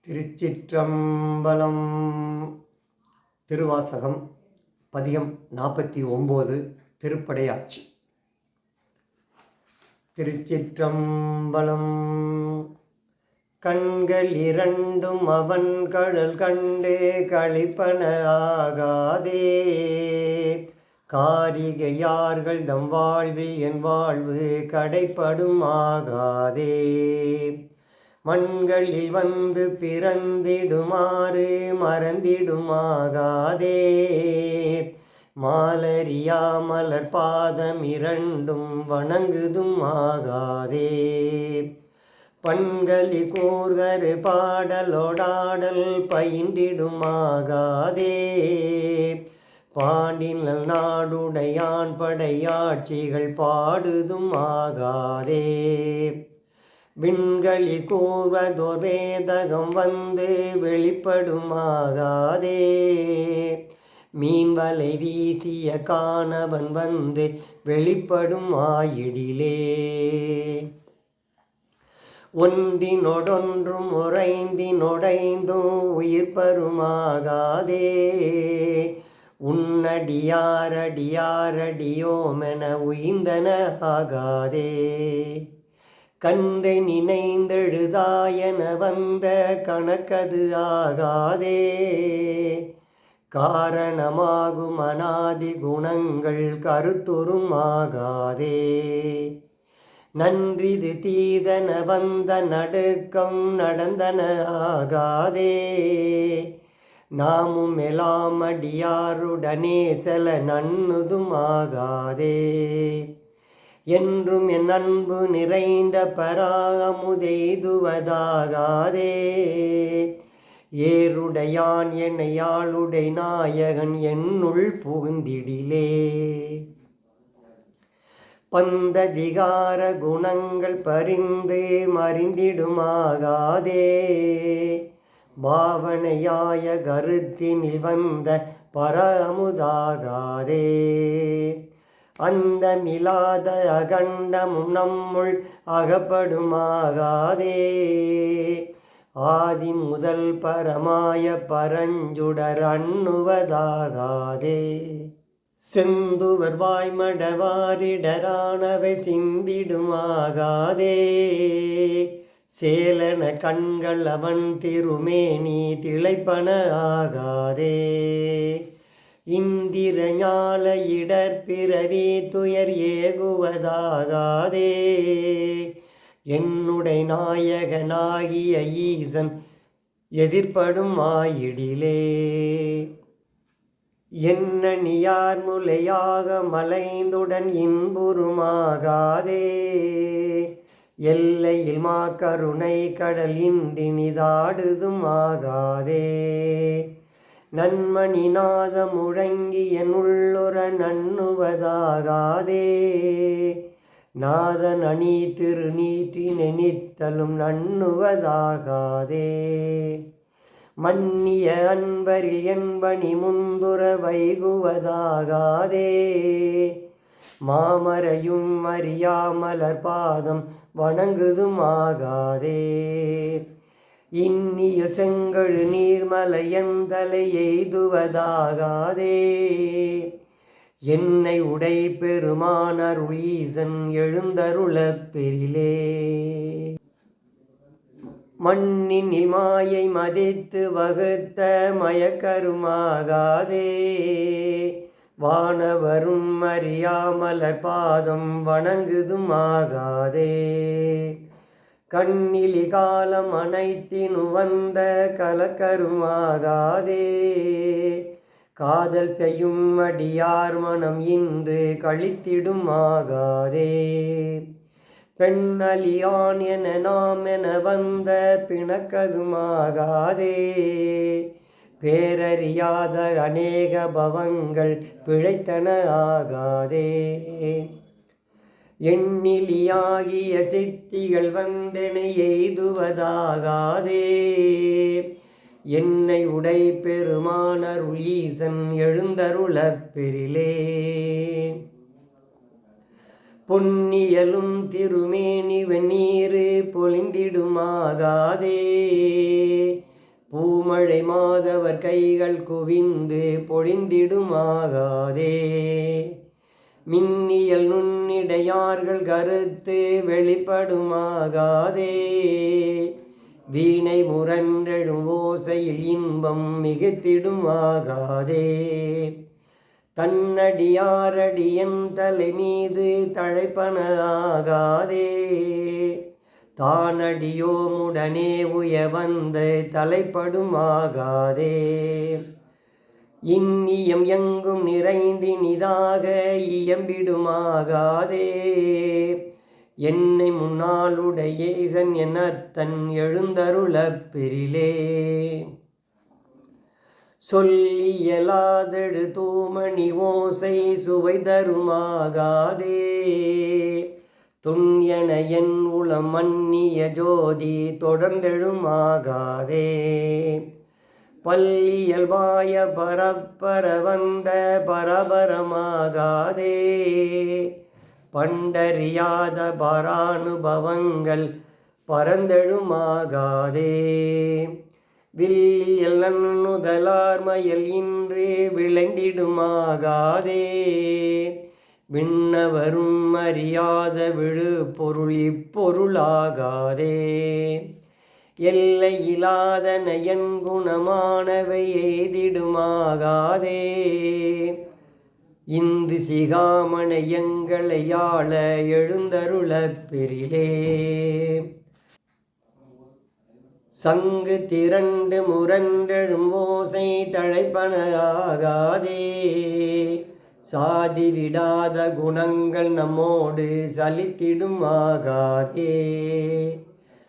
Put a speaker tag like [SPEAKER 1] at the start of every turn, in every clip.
[SPEAKER 1] திருச்சிற்றம்பலம். திருவாசகம் பதிகம் 49. திருப்படையாட்சி. திருச்சிற்றம்பலம். கண்கள் இரண்டும் அவன் கடல் கண்டே களிப்பன ஆகாதே, காரிகையார்கள் தம் வாழ்வில் என் வாழ்வு கடைப்படும் ஆகாதே. மண்களில் வந்து பிறந்திடுமாறு மறந்திடுமாகாதே, மாலரியா மலர் பாதம் இரண்டும் வணங்குதும் ஆகாதே. பண்களி கூர்தரு பாடலோடாடல் பயின்றிடுமாகாதே, பாண்டினல் நாடுடையான் படையாட்சிகள் பாடுதும் ஆகாதே. விண்களி கூர்வதோர் வேதகம் வந்து வெளிப்படுமாகாதே, மீன்வலை வீசிய காணவன் வந்து வெளிப்படும் ஆயிடிலே. ஒன்றினொடொன்றும் உறைந்தினொடைந்தும் உயிர் பருமாகாதே, உன்னடியாரடியாரடியோமென உயிர்ந்தன ஆகாதே. கன்றை நினைந்தெழுதாயன வந்த கணக்கது ஆகாதே, காரணமாகும் அநாதி குணங்கள் கருத்துரும் ஆகாதே. நன்றிது தீதன வந்த நடுக்கம் நடந்தன ஆகாதே, நாமும் எல்லாம் அடியாருடனே செல நன்னுதும் ஆகாதே. என்றும் என் அன்பு நிறைந்த பராமுதெய்துவதாகாதே, ஏருடையான் என்னையாளுடை நாயகன் என்னுள் புகுந்திடிலே. பந்த விகார குணங்கள் பரிந்து மறிந்திடுமாகாதே, பாவனையாய கருத்தினில் வந்த பரமுதாகாதே. அந்தமிலாத அகண்டமும் நம்முள் அகப்படுமாகாதே, ஆதி முதல் பரமாய பரஞ்சுடர் அண்ணுவதாகாதே. செந்துவர் வாய்மடவாரிடரானவை சிந்திடுமாகாதே, சேலன கண்கள் அவன் திருமேனி திளைப்பன ஆகாதே. இந்திர ஞால இடர்பிறவி துயர் ஏகுவதாகாதே, என்னுடை நாயகனாகிய ஈசன் எதிர்ப்படும் ஆயிடிலே. என்னணியார் முலையாக மலைந்துடன் இன்புறுமாகாதே, எல்லையில் மாக்கருணை கடல் இன்றினிதாடுதும் ஆகாதே. நன்மணி நாதம் முழங்கி என் உள்ளுற நண்ணுவதாகாதே, நாதன் அணி திருநீற்றி நினைத்தலும் நண்ணுவதாகாதே. மன்னிய அன்பரில் என்பனி முந்துர வைகுவதாகாதே, மாமரையும் அறியாமலர் பாதம் வணங்குதும் ஆகாதே. இன்னிய செங்கழு நீர்மலையந்தலை எய்துவதாகாதே, என்னை உடை பெருமானருள் ஈசன் எழுந்தருளப் பெரிலே. மண்ணினில் மாயை மதித்து வகுத்த மயக்கருமாகாதே, வானவரும் அறியாமலர் பாதம் வணங்குதும் ஆகாதே. கண்ணிலி காலம் அனைத்தினு வந்த கலக்கருமாகாதே, காதல் செய்யும் அடியார் மனம் இன்று கழித்திடும் ஆகாதே. பெண்ணலியான் என நாம் என வந்த பிணக்கதுமாகாதே, பேரறியாத அநேக பவங்கள் பிழைத்தன ஆகாதே. எண்ணிலியாகிய சித்திகள் வந்தெனை எய்துவதாகாதே, என்னை உடை பெருமானருள் ஈசன் எழுந்தருளப் பெரிலே. பொன்னியலும் திருமேனி வெந்நீரு பொலிந்திடுமாகாதே, மழை மாதவர் கைகள் குவிந்து பொழிந்திடுமாகாதே. மின்னியல் நுண்ணிடையார்கள் கருத்து வெளிப்படுமாகாதே. வீணை முரன்றெழும் ஓசையில் இன்பம் மிகுத்திடுமாகாதே. தன்னடியாரடியன் தலை மீது தழைப்பனாகாதே. தானடியோமுடனே உய வந்து தலைப்படுமாகாதே. இன்னியம் எங்கும் நிறைந்தினிதாக இயம்பிடுமாகாதே. என்னை முன்னாளுடையேசன் என்னத்தன் எழுந்தருளப் பெறிலே. சொல்லியலாதெழு தூமணி ஓசை சுவை தருமாகாதே. துண்யன என் உளம் மன்னிய ஜோதி தொடர்ந்தெழுமாகாதே. பல்லியல்வாய பரப்பர வந்த பரபரமாகாதே. பண்டறியாத பரானுபவங்கள் பரந்தெழுமாகாதே. வில்லியல் நன்னுதலார்மயல் இன்று விளைந்திடுமாகாதே. விண்ணவரும் அறியாத விழு பொருள் இப்பொருளாகாதே. எல்லையிலாதன என் குணமானவை எய்திடுமாகாதே. இந்து சிகாமண எங்களை ஆள எழுந்தருளப் பெறிலே. சங்கு திரண்டு முரண்டெழும் ஓசை தழைப்பனாகாதே. சாதி விடாத குணங்கள் நம்மோடு சலித்திடுமாகாதே.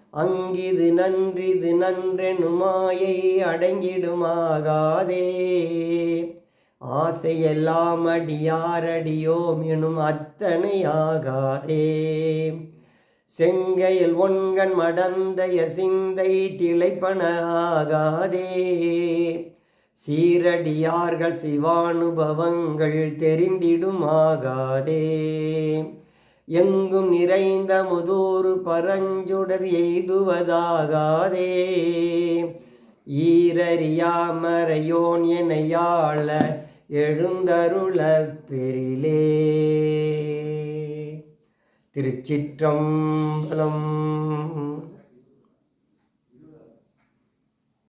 [SPEAKER 1] அங்கிது நன்றிது நன்றெனும் மாயை அடங்கிடுமாகாதே. ஆசையெல்லாம் அடியாரடியோம் எனும் அத்தனையாகாதே. செங்கையில் ஒன்கண் மடந்தையர் சிந்தை திளைப்பனாகாதே. சீரடியார்கள் சிவானுபவங்கள் தெரிந்திடுமாகாதே. எங்கும் நிறைந்த முதூறு பரஞ்சுடர் எய்துவதாகாதே. ஈரறியாமறையோன் எனையாள எழுந்தருளப் பெறிலே. திருச்சிற்றம்பலம்.